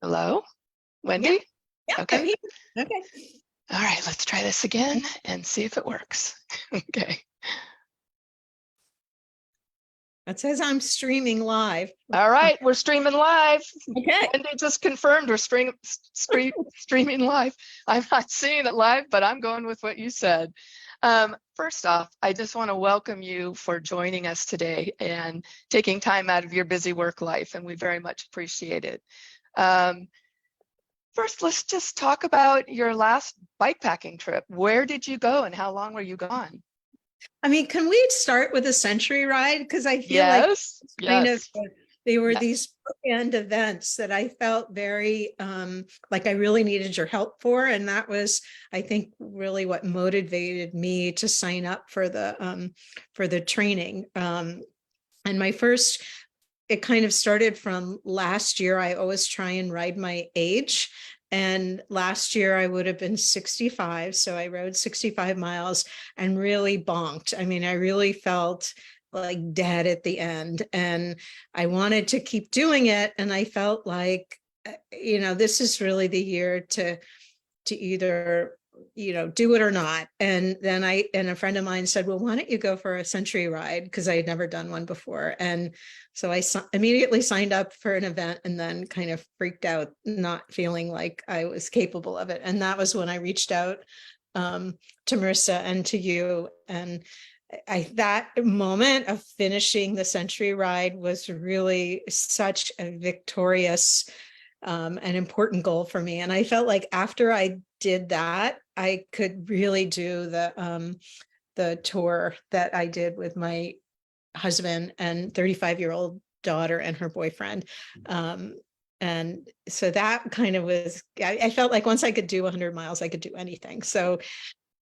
Hello, Yeah, Wendy? yeah, I'm Okay. here. Okay. All right, let's try this again and see if it works. Okay. It says I'm streaming live. All right, we're streaming live. Okay. Wendy just confirmed we're streaming live. I'm not seeing it live, but I'm going with what you said. First off, I just want to welcome you for joining us today and taking time out of your busy work life, and we very much appreciate it. First, let's just talk about your last bikepacking trip. Where did you go and how long were you gone? I mean, can we start with a century ride? Because I feel like Yes, it's kind of yes, they were yes. these bookend events that I felt very like I really needed your help for. And that was, I think, really what motivated me to sign up for the training. And my first, it kind of started from last year. I always try and ride my age. And last year I would have been 65. So I rode 65 miles and really bonked. I mean, I really felt like dead at the end. And I wanted to keep doing it. And I felt like, this is really the year to either do it or not. And then a friend of mine said, well, why don't you go for a century ride, because I had never done one before. And so I immediately signed up for an event and then kind of freaked out, not feeling like I was capable of it. And that was when I reached out to Marissa and to you. And that moment of finishing the century ride was really such a victorious an important goal for me. And I felt like after I did that, I could really do the tour that I did with my husband and 35-year-old daughter and her boyfriend. And so that kind of was, I felt like once I could do 100 miles, I could do anything. So,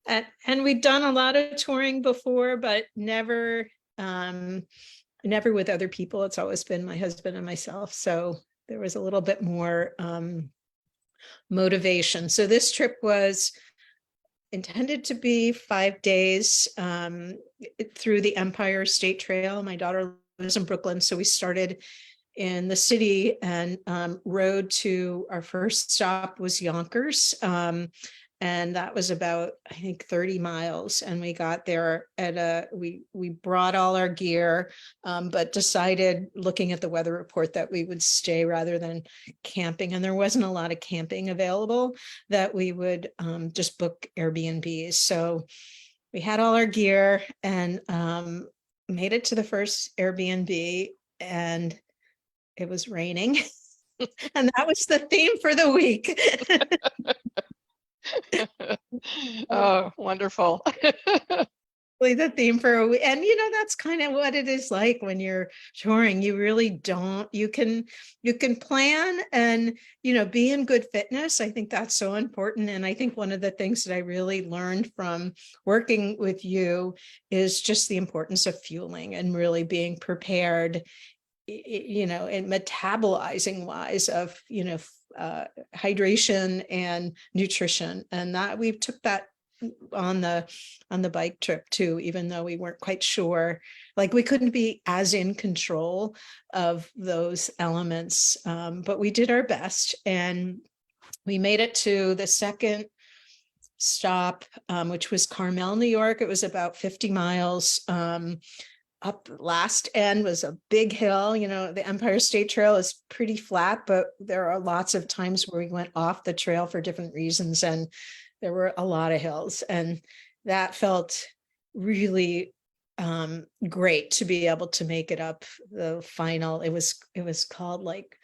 and we'd done a lot of touring before, but never with other people. It's always been my husband and myself. So there was a little bit more motivation. So this trip was intended to be 5 days through the Empire State Trail. My daughter lives in Brooklyn, so we started in the city and rode to, our first stop was Yonkers. And that was about, I think, 30 miles. And we got there at we brought all our gear, but decided, looking at the weather report, that we would stay rather than camping. And there wasn't a lot of camping available, that we would just book Airbnbs. So we had all our gear and made it to the first Airbnb, and it was raining. And that was the theme for the week. Oh, wonderful. The theme for a week. And that's kind of what it is like when you're touring. You really don't, you can plan and be in good fitness. I think that's so important. And I think one of the things that I really learned from working with you is just the importance of fueling and really being prepared, and metabolizing wise of hydration and nutrition. And that we took that on the bike trip too, even though we weren't quite sure, like we couldn't be as in control of those elements, but we did our best. And we made it to the second stop, which was Carmel, New York. It was about 50 miles. Up last end was a big hill. The Empire State Trail is pretty flat, but there are lots of times where we went off the trail for different reasons. And there were a lot of hills, and that felt really great to be able to make it up the final. It was called like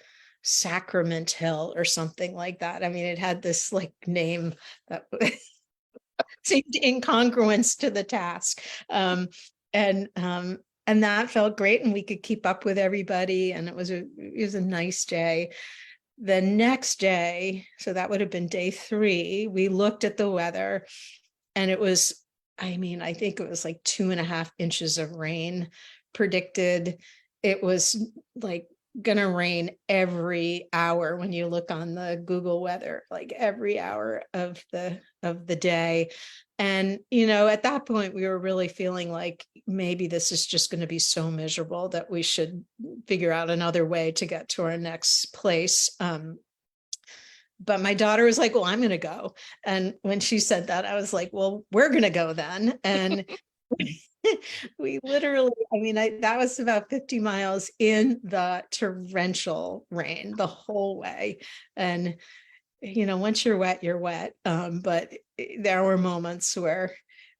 Sacrament Hill or something like that. I mean, it had this like name that seemed incongruence to the task. And that felt great, and we could keep up with everybody, and it was a nice day. The next day, so that would have been day 3, we looked at the weather, and it was, I mean, I think it was like 2.5 inches of rain predicted. It was like gonna rain every hour when you look on the Google weather, like every hour of the day. And at that point we were really feeling like maybe this is just going to be so miserable that we should figure out another way to get to our next place. but my daughter was like, well, I'm going to go. And when she said that, I was like, well, we're going to go then. And we literally, I mean, that was about 50 miles in the torrential rain the whole way. And, once you're wet, you're wet. But there were moments where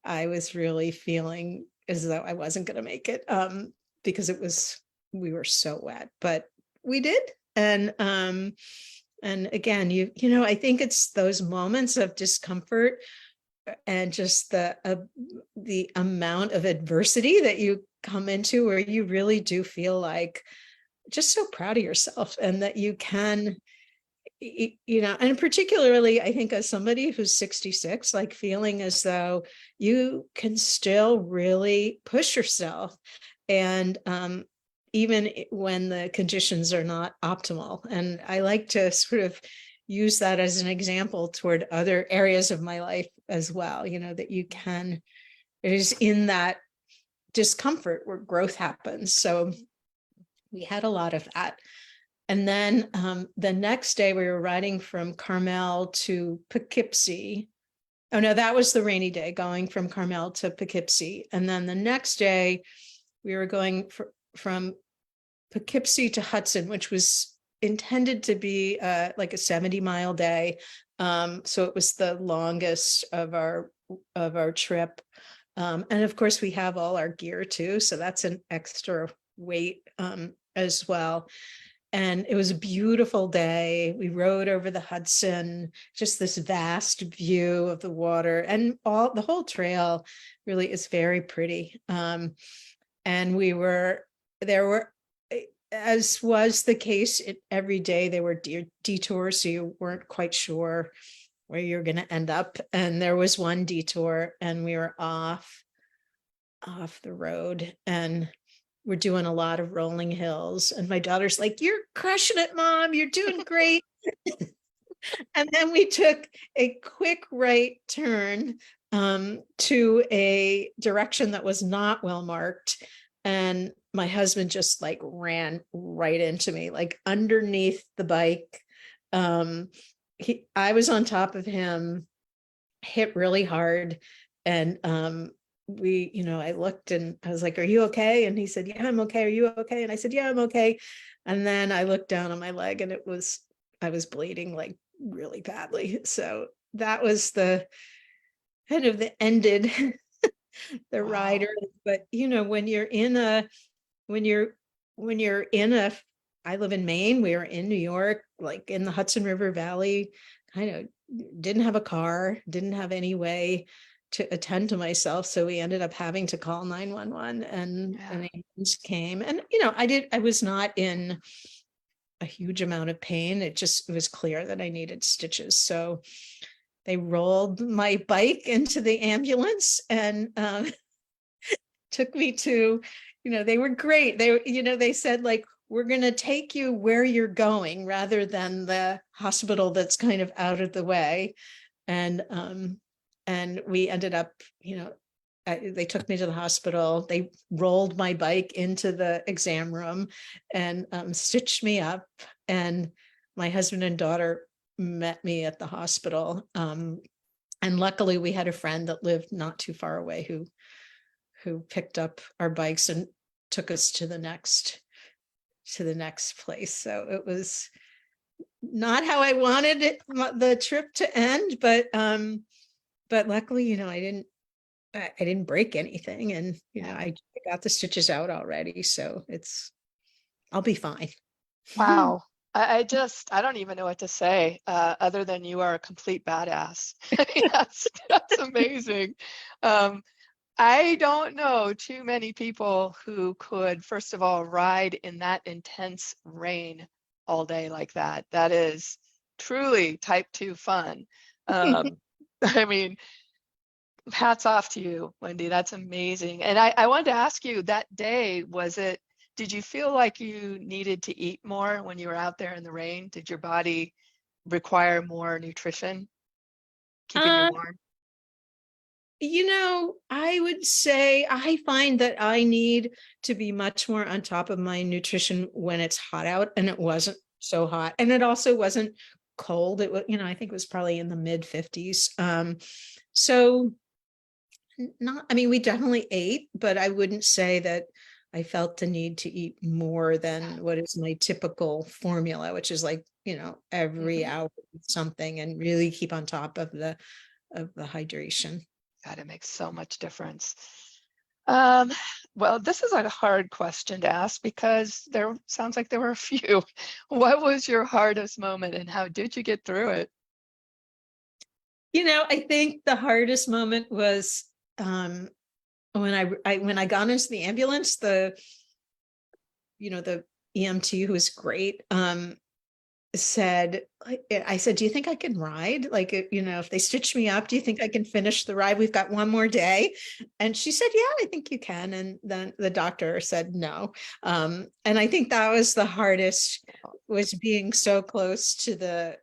I was really feeling as though I wasn't going to make it, because we were so wet, but we did. And again, I think it's those moments of discomfort and just the amount of adversity that you come into where you really do feel like just so proud of yourself, and that you can, and particularly I think as somebody who's 66, like feeling as though you can still really push yourself, and even when the conditions are not optimal. And I like to sort of use that as an example toward other areas of my life as well, that you can, it is in that discomfort where growth happens. So we had a lot of that. And then the next day we were riding from Carmel to Poughkeepsie. Oh no, that was the rainy day, going from Carmel to Poughkeepsie. And then the next day we were going from Poughkeepsie to Hudson, which was intended to be like a 70-mile day. So it was the longest of our trip. And of course we have all our gear too. So that's an extra weight as well. And it was a beautiful day. We rode over the Hudson, just this vast view of the water, and the whole trail really is very pretty. And there were, as was the case every day, there were detours, so you weren't quite sure where you're going to end up. And there was one detour and we were off the road, and we're doing a lot of rolling hills. And my daughter's like, you're crushing it, Mom. You're doing great. And then we took a quick right turn to a direction that was not well marked. And my husband just like ran right into me, like underneath the bike. I was on top of him, hit really hard. And I looked and I was like, are you okay? And he said, yeah, I'm okay. Are you okay? And I said, yeah, I'm okay. And then I looked down on my leg and I was bleeding like really badly. So that was the kind of the ended the Wow. rider. But when you're in a I live in Maine, we were in New York, like in the Hudson River Valley, kind of didn't have a car, didn't have any way to attend to myself. So we ended up having to call 911, and an ambulance came. And, I was not in a huge amount of pain. It was clear that I needed stitches. So they rolled my bike into the ambulance and took me to, they were great. They said like, we're going to take you where you're going rather than the hospital that's kind of out of the way. And we ended up, they took me to the hospital. They rolled my bike into the exam room and stitched me up. And my husband and daughter met me at the hospital. And luckily we had a friend that lived not too far away who picked up our bikes and took us to the next place. So it was not how I wanted the trip to end, but luckily, I didn't break anything, and I got the stitches out already, so I'll be fine. Wow. I don't even know what to say other than you are a complete badass. That's amazing. I don't know too many people who could, first of all, ride in that intense rain all day like that. That is truly type 2 fun. I mean, hats off to you, Wendy. That's amazing. And I wanted to ask you, that day, did you feel like you needed to eat more when you were out there in the rain? Did your body require more nutrition, keeping you warm? I would say I find that I need to be much more on top of my nutrition when it's hot out, and it wasn't so hot. And it also wasn't cold. It was, I think it was probably in the mid 50s. So not, I mean, we definitely ate, but I wouldn't say that I felt the need to eat more than what is my typical formula, which is like, every Mhm. hour something, and really keep on top of the hydration. God, it makes so much difference. Um, well, this is a hard question to ask because there sounds like there were a few. What was your hardest moment and how did you get through it? I think the hardest moment was when I got into the ambulance, the EMT, who was great, said, I said, do you think I can ride? Like, if they stitch me up, do you think I can finish the ride? We've got one more day. And she said, yeah, I think you can. And then the doctor said no. And I think that was the hardest, was being so close to the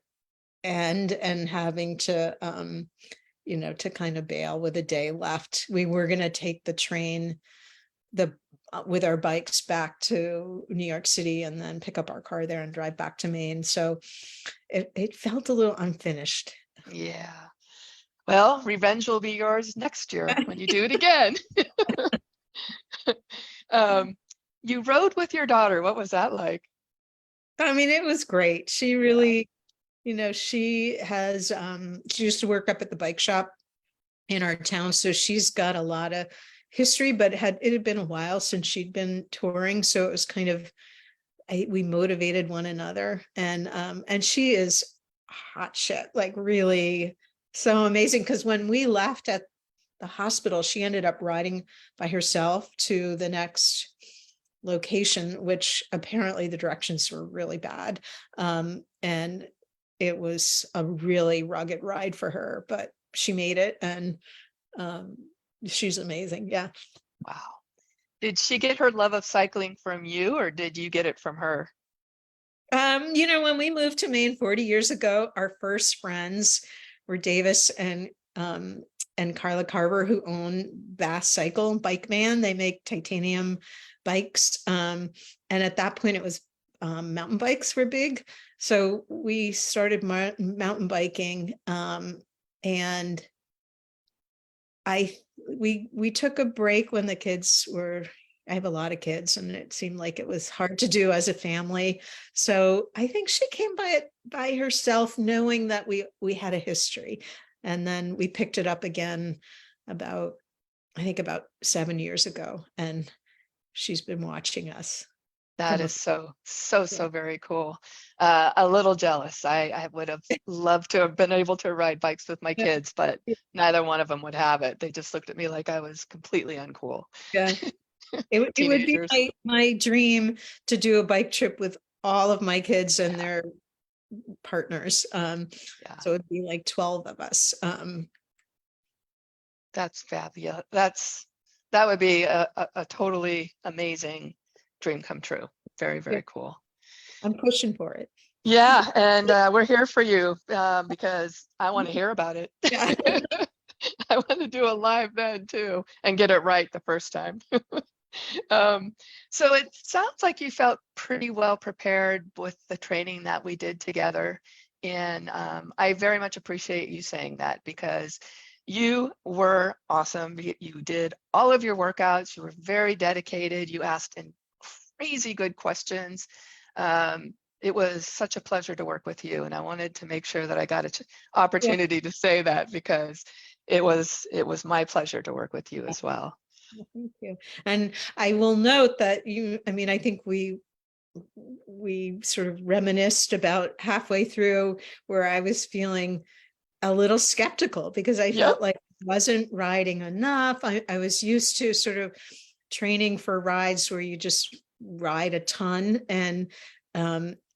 end and having to kind of bail with a day left. We were going to take the train, with our bikes back to New York City and then pick up our car there and drive back to Maine. So it felt a little unfinished. Yeah. Well, revenge will be yours next year when you do it again. Um, you rode with your daughter. What was that like? I mean, it was great. She Yeah. really, she used to work up at the bike shop in our town. So she's got a lot of history, but it had been a while since she'd been touring. So it was kind of, we motivated one another, and she is hot shit, like really so amazing. Because when we left at the hospital, she ended up riding by herself to the next location, which apparently the directions were really bad. And it was a really rugged ride for her, but she made it, and um, she's amazing. Yeah. Wow. Did she get her love of cycling from you or did you get it from her? When we moved to Maine 40 years ago, our first friends were Davis and Carla Carver, who own Bass Cycle Bike Man. They make titanium bikes. And at that point, it was mountain bikes were big. So we started mountain biking. And we took a break when the kids were, I have a lot of kids, and it seemed like it was hard to do as a family. So I think she came by it by herself, knowing that we had a history. And then we picked it up again about, I think about 7 years ago. And she's been watching us That from is a, so very cool. A little jealous. I would have loved to have been able to ride bikes with my kids, but neither one of them would have it. They just looked at me like I was completely uncool. yeah. It would be Teenagers. my dream to do a bike trip with all of my kids and Yeah, their partners. yeah. So it'd be like 12 of us. That's fabulous. That would be a totally amazing dream come true. Very, Yeah, very cool. I'm pushing for it. Yeah, and we're here for you because I want to hear about it. Yeah. I want to do a live then too and get it right the first time. Um, so it sounds like you felt pretty well prepared with the training that we did together. And I very much appreciate you saying that because you were awesome. You did all of your workouts. You were very dedicated. You asked in crazy good questions. It was such a pleasure to work with you. And I wanted to make sure that I got an Yeah. opportunity to say that because it was my pleasure to work with you as well. Well, thank you. And I will note that I mean, I think we sort of reminisced about halfway through where I was feeling a little skeptical because I Yep. felt like I wasn't riding enough. I was used to sort of training for rides where you just ride a ton, and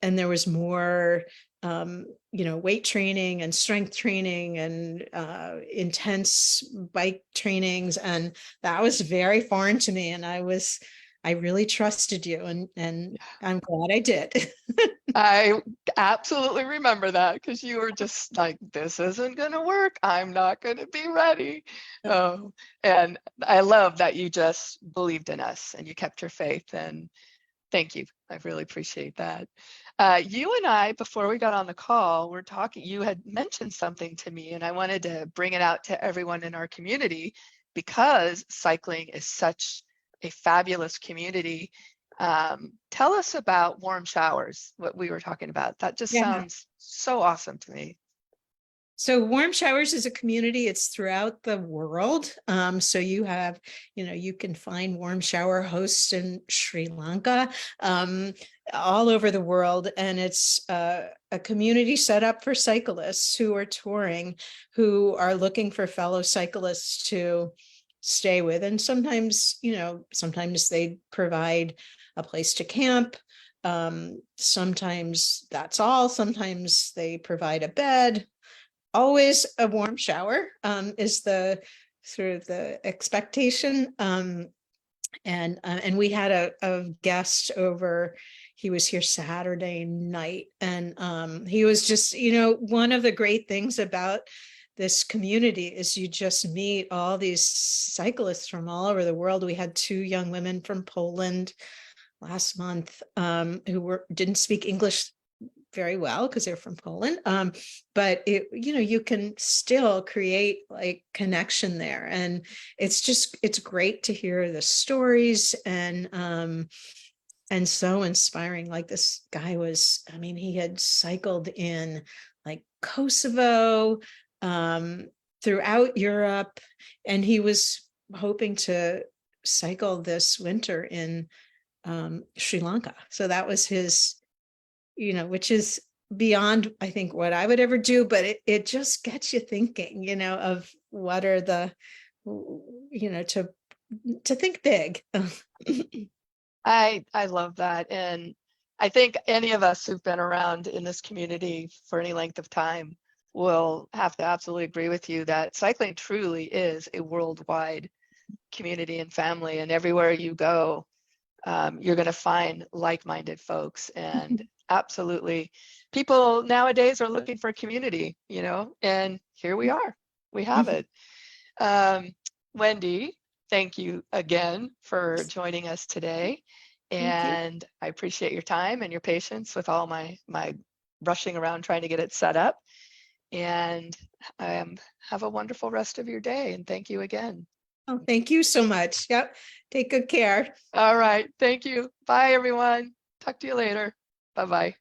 there was more weight training and strength training and intense bike trainings, and that was very foreign to me, and I really trusted you, and I'm glad I did. I absolutely remember that because you were just like, this isn't going to work. I'm not going to be ready. Um, and I love that you just believed in us and you kept your faith. And thank you. I really appreciate that. You and I, before we got on the call, were talking, you had mentioned something to me, and I wanted to bring it out to everyone in our community because cycling is such a fabulous community. Tell us about warm showers, what we were talking about. That just Yeah. sounds so awesome to me. So Warm Showers is a community. It's throughout the world. So you have, you can find warm shower hosts in Sri Lanka, all over the world. And it's a community set up for cyclists who are touring, who are looking for fellow cyclists to stay with. And sometimes, sometimes they provide a place to camp. Sometimes that's all. Sometimes they provide a bed. Always a warm shower is the sort of the expectation. And we had a guest over. He was here Saturday night, and he was just, one of the great things about this community is you just meet all these cyclists from all over the world. We had two young women from Poland last month who didn't speak English very well because they're from Poland. But you can still create like connection there. And it's great to hear the stories and so inspiring. Like this guy was, he had cycled in like Kosovo, throughout Europe, and he was hoping to cycle this winter in Sri Lanka. So that was his, which is beyond, I think, what I would ever do, but it just gets you thinking, of what are the, to think big. I love that. And I think any of us who've been around in this community for any length of time will have to absolutely agree with you that cycling truly is a worldwide community and family. And everywhere you go, you're going to find like-minded folks. And absolutely, people nowadays are looking for community, and here we are. We have it. Wendy, thank you again for joining us today. Thank you. And I appreciate your time and your patience with all my rushing around trying to get it set up. And have a wonderful rest of your day. And thank you again. Oh, thank you so much. Yep. Take good care. All right. Thank you. Bye, everyone. Talk to you later. Bye-bye.